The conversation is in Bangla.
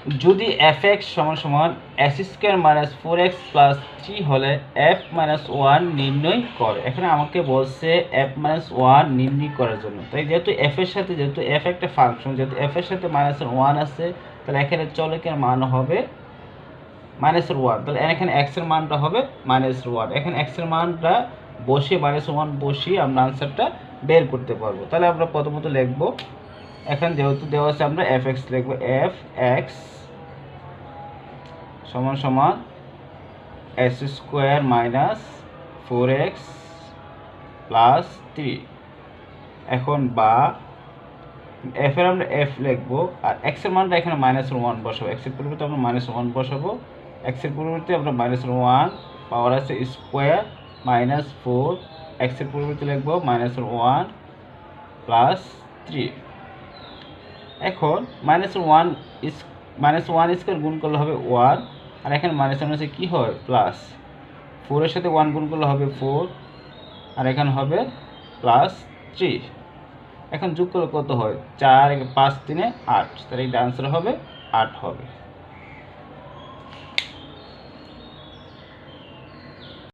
যদি f(x) = x² - 4x + 3 হলে f - 1 নির্ণয় করে। এখানে আমাকে বলছে f - 1 নির্ণয় করার জন্য। তাই যেহেতু f এর সাথে, যেহেতু f একটা ফাংশন, যেহেতু f এর সাথে -1 আছে, তাহলে এখানে চলকের মান হবে -1। তাহলে এখানে x এর মানটা হবে -1। এখানে x এর মানটা বসিয়ে -1 বসিয়ে আমরা আনসারটা বের করতে পারবো। তাহলে আমরা প্রথমত লিখব, এখানে যেহেতু দেওয়া আছে আমরা fx লিখব, f(x) = x² - 4x + 3। এখন বা f এর আমরা f লিখব আর x এর মানটা এখানে -1 বসাবো। x এর পরিবর্তে আমরা -1 বসাবো। x এর পরিবর্তে আমরা -1 পাওয়ার আছে স্কয়ার -4, x এর পরিবর্তে লিখব -1 + 3। এখন -1 স্কয়ার গুণ করলে হবে 1, আর এখানে -1 আছে কি হয় প্লাস, 4 এর সাথে 1 গুণ করলে হবে 4, আর এখানে হবে +3। এখন যোগ করলে কত হয়, 4 5 3 8, তাহলে এটা आंसर হবে 8 হবে।